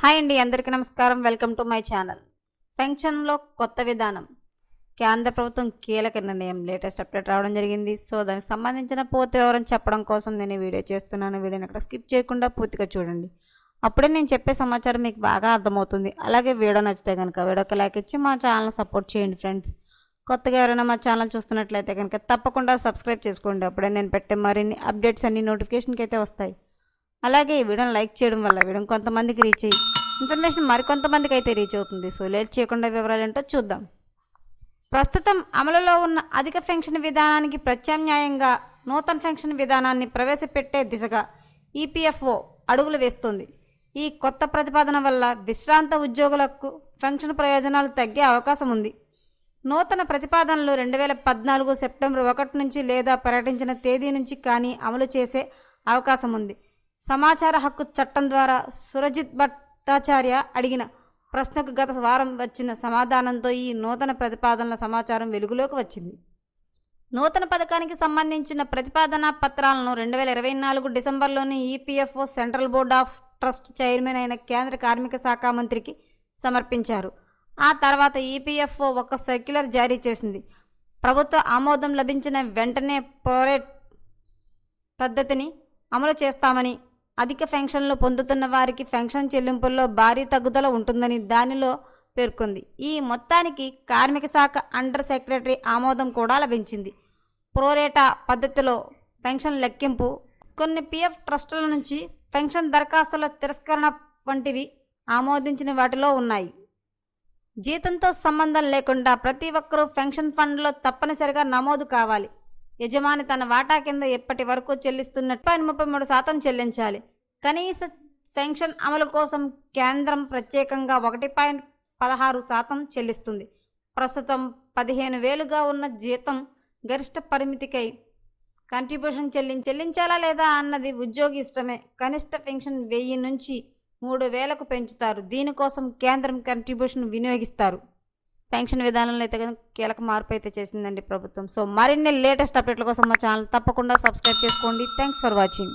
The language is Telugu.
హాయ్ అండి, అందరికీ నమస్కారం. Welcome to my channel. పెన్షన్లో కొత్త విధానం, కేంద్ర ప్రభుత్వం కీలక నిర్ణయం, లేటెస్ట్ అప్డేట్ రావడం జరిగింది. సో దానికి సంబంధించిన పూర్తి వివరం చెప్పడం కోసం నేను వీడియో చేస్తున్నాను. వీడియోని అక్కడ స్కిప్ చేయకుండా పూర్తిగా చూడండి. అప్పుడే నేను చెప్పే సమాచారం మీకు బాగా అర్థమవుతుంది. అలాగే వీడియో నచ్చితే కనుక వీడియోకి లైక్ ఇచ్చి మా ఛానల్ సపోర్ట్ చేయండి ఫ్రెండ్స్. కొత్తగా ఎవరైనా మా ఛానల్ చూస్తున్నట్లయితే కనుక తప్పకుండా సబ్స్క్రైబ్ చేసుకోండి. అప్పుడే నేను పెట్టే మరిన్ని అప్డేట్స్ అన్ని నోటిఫికేషన్కి అయితే వస్తాయి. అలాగే ఈ వీడియోని లైక్ చేయడం వల్ల వీడియో కొంతమందికి రీచ్ అయ్యి ఇన్ఫర్మేషన్ మరికొంతమందికి అయితే రీచ్ అవుతుంది. సో లేట్ చేయకుండా వివరాలు ఏంటో చూద్దాం. ప్రస్తుతం అమలులో ఉన్న అధిక పెన్షన్ విధానానికి ప్రత్యామ్నాయంగా నూతన పెన్షన్ విధానాన్ని ప్రవేశపెట్టే దిశగా ఈపీఎఫ్ఓ అడుగులు వేస్తోంది. ఈ కొత్త ప్రతిపాదన వల్ల విశ్రాంత ఉద్యోగులకు పెన్షన్ ప్రయోజనాలు తగ్గే అవకాశం ఉంది. నూతన ప్రతిపాదనలు 2014 సెప్టెంబర్ 1 నుంచి లేదా ప్రకటించిన తేదీ నుంచి కానీ అమలు చేసే అవకాశం ఉంది. సమాచార హక్కు చట్టం ద్వారా సురజిత్ భట్టాచార్య అడిగిన ప్రశ్నకు గత వారం వచ్చిన సమాధానంతో ఈ నూతన ప్రతిపాదనల సమాచారం వెలుగులోకి వచ్చింది. నూతన పథకానికి సంబంధించిన ప్రతిపాదన పత్రాలను 2024 డిసెంబర్లోని EPFO central board of trust chairman అయిన కేంద్ర కార్మిక శాఖ మంత్రికి సమర్పించారు. ఆ తర్వాత ఈపీఎఫ్ఓ ఒక సర్క్యులర్ జారీ చేసింది. ప్రభుత్వ ఆమోదం లభించిన వెంటనే ప్రోరేట్ పద్ధతిని అమలు చేస్తామని, అధిక పెన్షన్లు పొందుతున్న వారికి పెన్షన్ చెల్లింపుల్లో భారీ తగ్గుదల ఉంటుందని దానిలో పేర్కొంది. ఈ మొత్తానికి కార్మిక శాఖ అండర్ సెక్రటరీ ఆమోదం కూడా లభించింది. ప్రోరేటా పద్ధతిలో పెన్షన్ లెక్కింపు, కొన్ని పిఎఫ్ ట్రస్టుల నుంచి పెన్షన్ దరఖాస్తుల తిరస్కరణ వంటివి ఆమోదించిన వాటిలో ఉన్నాయి. జీతంతో సంబంధం లేకుండా ప్రతి ఒక్కరూ పెన్షన్ ఫండ్లో తప్పనిసరిగా నమోదు కావాలి. యజమాని తన వాటా కింద ఇప్పటి వరకు చెల్లిస్తున్నట్టు 33% చెల్లించాలి. కనీస పెన్షన్ అమలు కోసం కేంద్రం ప్రత్యేకంగా 1.16% చెల్లిస్తుంది. ప్రస్తుతం 15,000గా ఉన్న జీతం గరిష్ట పరిమితికై కంట్రిబ్యూషన్ చెల్లించాలా లేదా అన్నది ఉద్యోగి ఇష్టమే. కనిష్ట పెన్షన్ 1000 నుంచి 3,000కు పెంచుతారు. దీనికోసం కేంద్రం కంట్రిబ్యూషన్ వినియోగిస్తారు. పెన్షన్ విధానంలో అయితే కీలక మార్పు అయితే చేసిందండి ప్రభుత్వం. సో మరిన్ని లేటెస్ట్ అప్డేట్ల కోసం మా ఛానల్ తప్పకుండా సబ్స్క్రైబ్ చేసుకోండి. Thanks for watching.